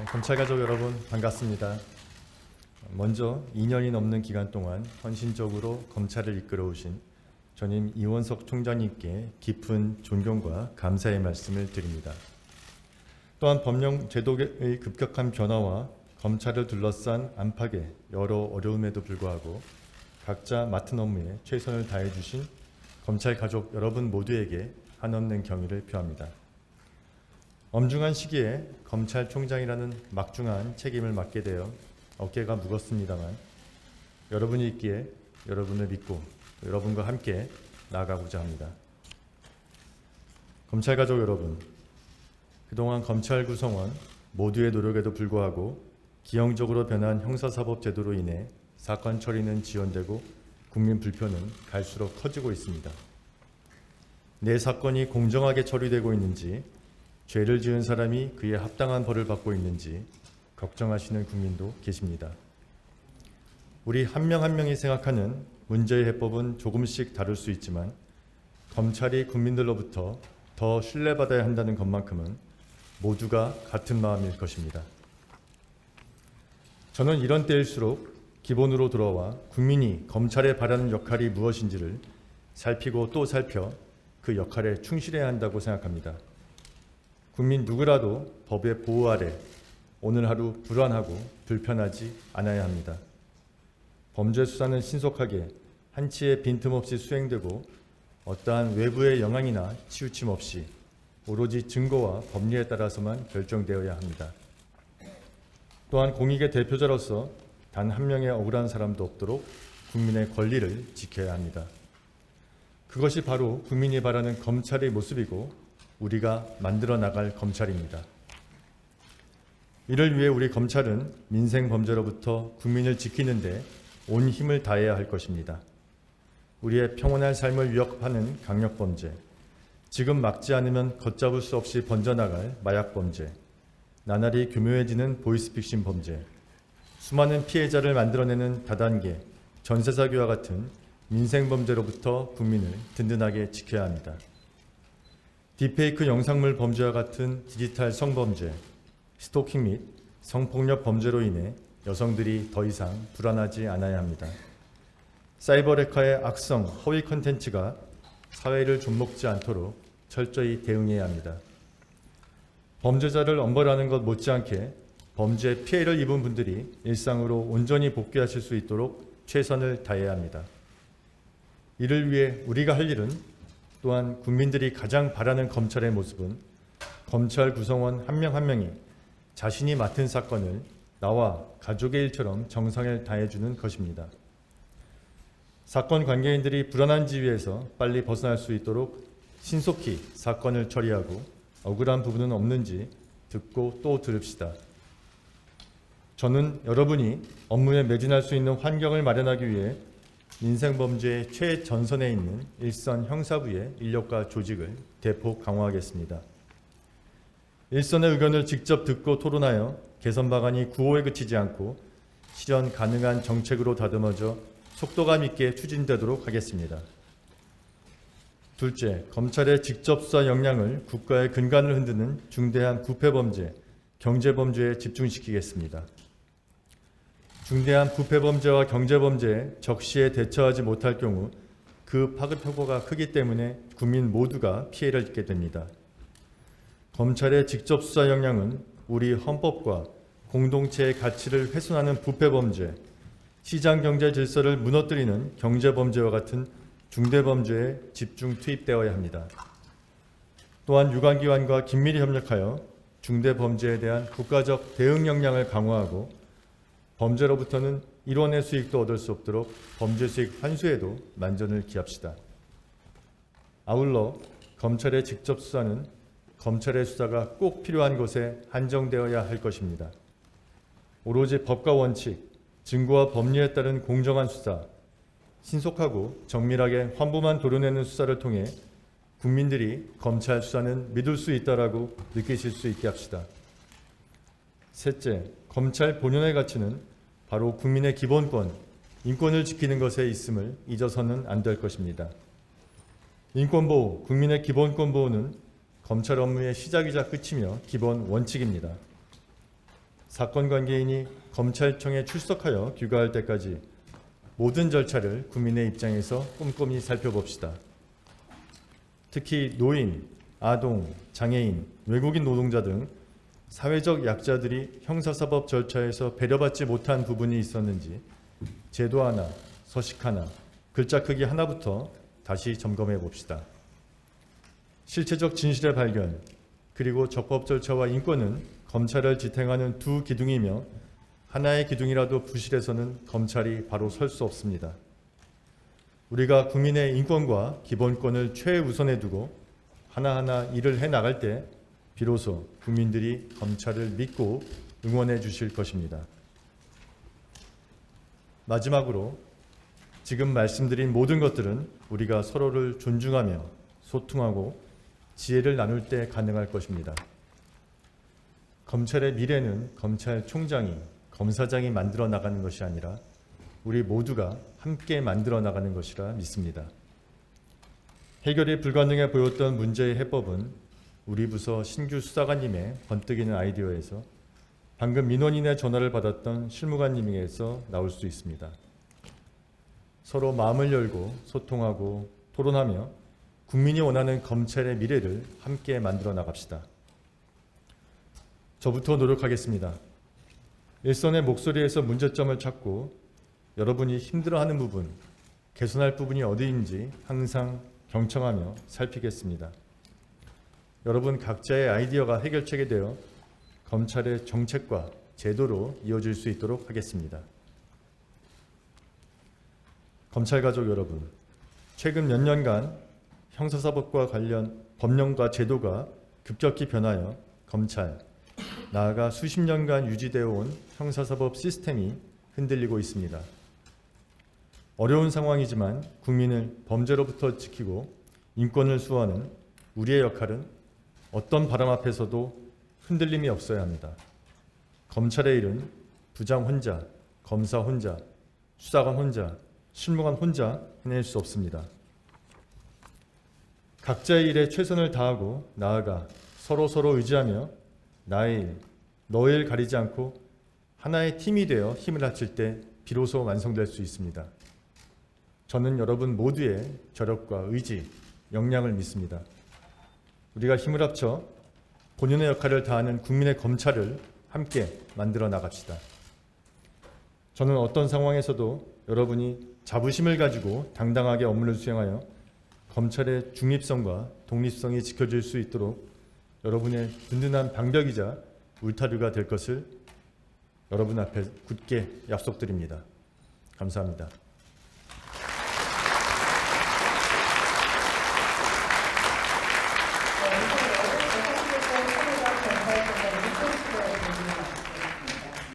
검찰 가족 여러분 반갑습니다. 먼저 2년이 넘는 기간 동안 헌신적으로 검찰을 이끌어 오신 전임 이원석 총장님께 깊은 존경과 감사의 말씀을 드립니다. 또한 법령 제도의 급격한 변화와 검찰을 둘러싼 안팎의 여러 어려움에도 불구하고 각자 맡은 업무에 최선을 다해 주신 검찰 가족 여러분 모두에게 한없는 경의를 표합니다. 엄중한 시기에 검찰총장이라는 막중한 책임을 맡게 되어 어깨가 무겁습니다만 여러분이 있기에 여러분을 믿고 여러분과 함께 나아가고자 합니다. 검찰 가족 여러분, 그동안 검찰 구성원 모두의 노력에도 불구하고 기형적으로 변한 형사사법제도로 인해 사건 처리는 지연되고 국민 불편은 갈수록 커지고 있습니다. 내 사건이 공정하게 처리되고 있는지, 죄를 지은 사람이 그에 합당한 벌을 받고 있는지 걱정하시는 국민도 계십니다. 우리 한 명 한 명이 생각하는 문제의 해법은 조금씩 다를 수 있지만 검찰이 국민들로부터 더 신뢰받아야 한다는 것만큼은 모두가 같은 마음일 것입니다. 저는 이런 때일수록 기본으로 돌아와 국민이 검찰에 바라는 역할이 무엇인지를 살피고 또 살펴 그 역할에 충실해야 한다고 생각합니다. 국민 누구라도 법의 보호 아래 오늘 하루 불안하고 불편하지 않아야 합니다. 범죄 수사는 신속하게 한치의 빈틈없이 수행되고 어떠한 외부의 영향이나 치우침 없이 오로지 증거와 법리에 따라서만 결정되어야 합니다. 또한 공익의 대표자로서 단 한 명의 억울한 사람도 없도록 국민의 권리를 지켜야 합니다. 그것이 바로 국민이 바라는 검찰의 모습이고 우리가 만들어 나갈 검찰입니다. 이를 위해 우리 검찰은 민생 범죄로부터 국민을 지키는 데 온 힘을 다해야 할 것입니다. 우리의 평온한 삶을 위협하는 강력범죄, 지금 막지 않으면 걷잡을 수 없이 번져나갈 마약범죄, 나날이 교묘해지는 보이스피싱 범죄, 수많은 피해자를 만들어내는 다단계, 전세사기와 같은 민생범죄로부터 국민을 든든하게 지켜야 합니다. 딥페이크 영상물 범죄와 같은 디지털 성범죄, 스토킹 및 성폭력 범죄로 인해 여성들이 더 이상 불안하지 않아야 합니다. 사이버 레카의 악성, 허위 콘텐츠가 사회를 좀먹지 않도록 철저히 대응해야 합니다. 범죄자를 엄벌하는 것 못지않게 범죄 피해를 입은 분들이 일상으로 온전히 복귀하실 수 있도록 최선을 다해야 합니다. 이를 위해 우리가 할 일은 또한 국민들이 가장 바라는 검찰의 모습은 검찰 구성원 한 명 한 명이 자신이 맡은 사건을 나와 가족의 일처럼 정성을 다해주는 것입니다. 사건 관계인들이 불안한 지위에서 빨리 벗어날 수 있도록 신속히 사건을 처리하고 억울한 부분은 없는지 듣고 또 들읍시다. 저는 여러분이 업무에 매진할 수 있는 환경을 마련하기 위해 민생범죄의 최전선에 있는 일선 형사부의 인력과 조직을 대폭 강화하겠습니다. 일선의 의견을 직접 듣고 토론하여 개선 방안이 구호에 그치지 않고 실현 가능한 정책으로 다듬어져 속도감 있게 추진되도록 하겠습니다. 둘째, 검찰의 직접 수사 역량을 국가의 근간을 흔드는 중대한 부패범죄, 경제범죄에 집중시키겠습니다. 중대한 부패범죄와 경제범죄에 적시에 대처하지 못할 경우 그 파급 효과가 크기 때문에 국민 모두가 피해를 입게 됩니다. 검찰의 직접 수사 역량은 우리 헌법과 공동체의 가치를 훼손하는 부패범죄, 시장경제 질서를 무너뜨리는 경제범죄와 같은 중대범죄에 집중 투입되어야 합니다. 또한 유관기관과 긴밀히 협력하여 중대범죄에 대한 국가적 대응 역량을 강화하고 범죄로부터는 1원의 수익도 얻을 수 없도록 범죄 수익 환수에도 만전을 기합시다. 아울러 검찰의 직접 수사는 검찰의 수사가 꼭 필요한 곳에 한정되어야 할 것입니다. 오로지 법과 원칙, 증거와 법리에 따른 공정한 수사, 신속하고 정밀하게 환부만 도려내는 수사를 통해 국민들이 검찰 수사는 믿을 수 있다라고 느끼실 수 있게 합시다. 셋째, 검찰 본연의 가치는 바로 국민의 기본권, 인권을 지키는 것에 있음을 잊어서는 안 될 것입니다. 인권보호, 국민의 기본권 보호는 검찰 업무의 시작이자 끝이며 기본 원칙입니다. 사건 관계인이 검찰청에 출석하여 귀가할 때까지 모든 절차를 국민의 입장에서 꼼꼼히 살펴봅시다. 특히 노인, 아동, 장애인, 외국인 노동자 등 사회적 약자들이 형사사법 절차에서 배려받지 못한 부분이 있었는지 제도 하나, 서식 하나, 글자 크기 하나부터 다시 점검해 봅시다. 실체적 진실의 발견, 그리고 적법 절차와 인권은 검찰을 지탱하는 두 기둥이며 하나의 기둥이라도 부실해서는 검찰이 바로 설 수 없습니다. 우리가 국민의 인권과 기본권을 최우선에 두고 하나하나 일을 해나갈 때 비로소 국민들이 검찰을 믿고 응원해 주실 것입니다. 마지막으로 지금 말씀드린 모든 것들은 우리가 서로를 존중하며 소통하고 지혜를 나눌 때 가능할 것입니다. 검찰의 미래는 검찰총장이, 검사장이 만들어 나가는 것이 아니라 우리 모두가 함께 만들어 나가는 것이라 믿습니다. 해결이 불가능해 보였던 문제의 해법은 우리 부서 신규 수사관님의 번뜩이는 아이디어에서 방금 민원인의 전화를 받았던 실무관님에게서 나올 수 있습니다. 서로 마음을 열고 소통하고 토론하며 국민이 원하는 검찰의 미래를 함께 만들어 나갑시다. 저부터 노력하겠습니다. 일선의 목소리에서 문제점을 찾고 여러분이 힘들어하는 부분, 개선할 부분이 어디인지 항상 경청하며 살피겠습니다. 여러분 각자의 아이디어가 해결책이 되어 검찰의 정책과 제도로 이어질 수 있도록 하겠습니다. 검찰 가족 여러분, 최근 몇 년간 형사사법과 관련 법령과 제도가 급격히 변하여 검찰, 나아가 수십 년간 유지되어 온 형사사법 시스템이 흔들리고 있습니다. 어려운 상황이지만 국민을 범죄로부터 지키고 인권을 수호하는 우리의 역할은 어떤 바람 앞에서도 흔들림이 없어야 합니다. 검찰의 일은 부장 혼자, 검사 혼자, 수사관 혼자, 실무관 혼자 해낼 수 없습니다. 각자의 일에 최선을 다하고 나아가 서로 의지하며 나의 일, 너의 일 가리지 않고 하나의 팀이 되어 힘을 합칠 때 비로소 완성될 수 있습니다. 저는 여러분 모두의 저력과 의지, 역량을 믿습니다. 우리가 힘을 합쳐 본연의 역할을 다하는 국민의 검찰을 함께 만들어 나갑시다. 저는 어떤 상황에서도 여러분이 자부심을 가지고 당당하게 업무를 수행하여 검찰의 중립성과 독립성이 지켜질 수 있도록 여러분의 든든한 방벽이자 울타리가 될 것을 여러분 앞에 굳게 약속드립니다. 감사합니다.